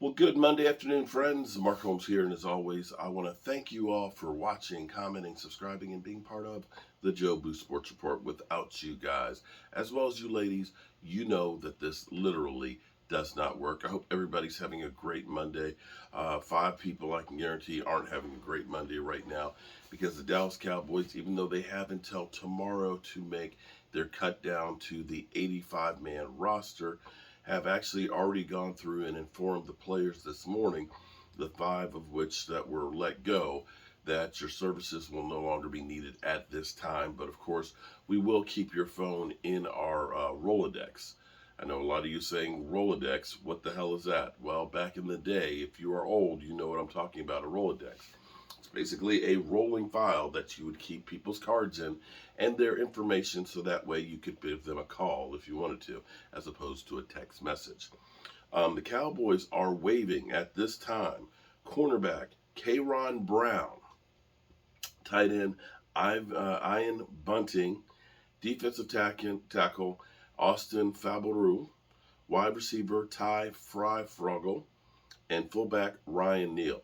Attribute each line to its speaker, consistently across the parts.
Speaker 1: Well, good Monday afternoon, friends. Mark Holmes here, and as always, I want to thank you all for watching, commenting, subscribing, and being part of the Joe Boo Sports Report. Without you guys, as well as you ladies, you know that this literally does not work. I hope everybody's having a great Monday. Five people I can guarantee aren't having a great Monday right now because the Dallas Cowboys, even though they have until tomorrow to make their cut down to the 85-man roster, have actually already gone through and informed the players this morning, the five of which that were let go, that your services will no longer be needed at this time. But of course, we will keep your phone in our Rolodex. I know a lot of you saying Rolodex, what the hell is that? Well, back in the day, if you are old, you know what I'm talking about, a Rolodex. It's basically a rolling file that you would keep people's cards in and their information so that way you could give them a call if you wanted to, as opposed to a text message. The Cowboys are waiving at this time cornerback Kayron Brown, tight end Ian Bunting, defensive tackle Austin Faberu, wide receiver Ty Frogel, and fullback Ryan Neal.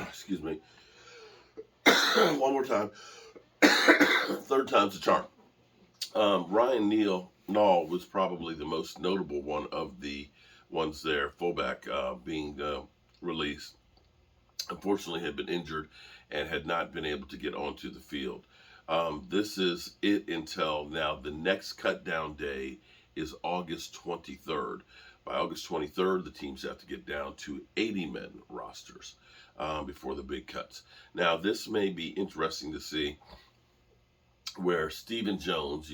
Speaker 1: Excuse me. One more time. Third time's a charm. Ryan Neal was probably the most notable one of the ones there, fullback being released. Unfortunately, had been injured and had not been able to get onto the field. This is it until now. The next cut down day is August 23rd. By August 23rd, the teams have to get down to 80-man rosters before the big cuts. Now, this may be interesting to see where Stephen Jones,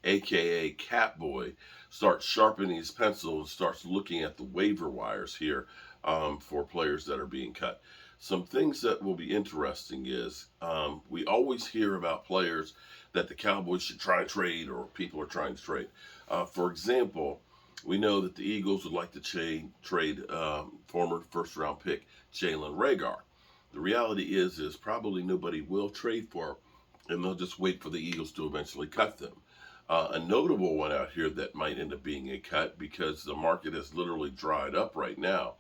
Speaker 1: a.k.a. Catboy, starts sharpening his pencil and starts looking at the waiver wires here for players that are being cut. Some things that will be interesting is we always hear about players that the Cowboys should try and trade or people are trying to trade. For example, we know that the Eagles would like to trade former first-round pick Jalen Reagor. The reality is probably nobody will trade for him, and they'll just wait for the Eagles to eventually cut them. A notable one out here that might end up being a cut because the market has literally dried up right now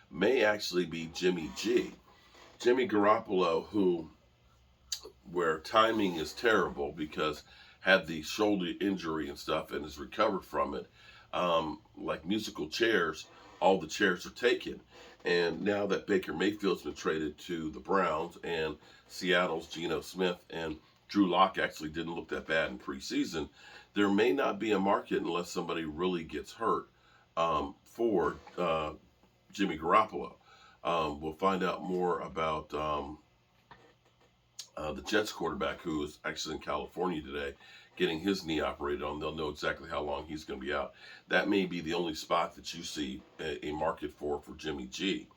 Speaker 1: may actually be Jimmy G. Jimmy Garoppolo, where timing is terrible because had the shoulder injury and stuff and has recovered from it, like musical chairs, all the chairs are taken. And now that Baker Mayfield's been traded to the Browns and Seattle's Geno Smith and Drew Lock actually didn't look that bad in preseason, there may not be a market unless somebody really gets hurt for Jimmy Garoppolo. We'll find out more about the Jets quarterback who is actually in California today getting his knee operated on. They'll know exactly how long he's going to be out. That may be the only spot that you see a market for Jimmy G.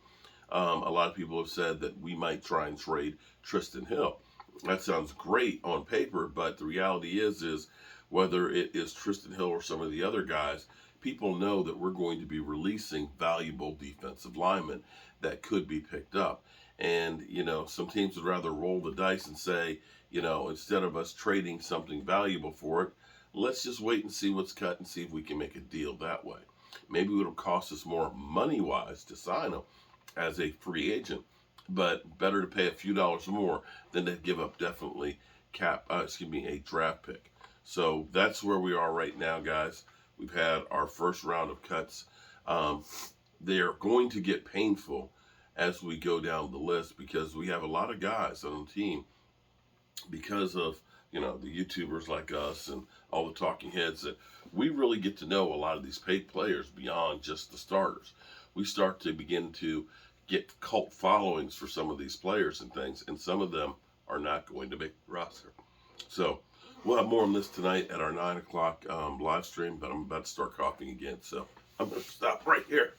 Speaker 1: A lot of people have said that we might try and trade Tristan Hill. That sounds great on paper, but the reality is whether it is Tristan Hill or some of the other guys, people know that we're going to be releasing valuable defensive linemen that could be picked up. And, some teams would rather roll the dice and say, instead of us trading something valuable for it, let's just wait and see what's cut and see if we can make a deal that way. Maybe it'll cost us more money-wise to sign him as a free agent, but better to pay a few dollars more than to give up definitely a draft pick. So that's where we are right now, guys. We've had our first round of cuts. They are going to get painful as we go down the list because we have a lot of guys on the team because of, the YouTubers like us and all the talking heads that we really get to know a lot of these paid players beyond just the starters. We start to begin to get cult followings for some of these players and things, and some of them are not going to make the roster. So we'll have more on this tonight at our 9 o'clock live stream, but I'm about to start coughing again, so I'm going to stop right here.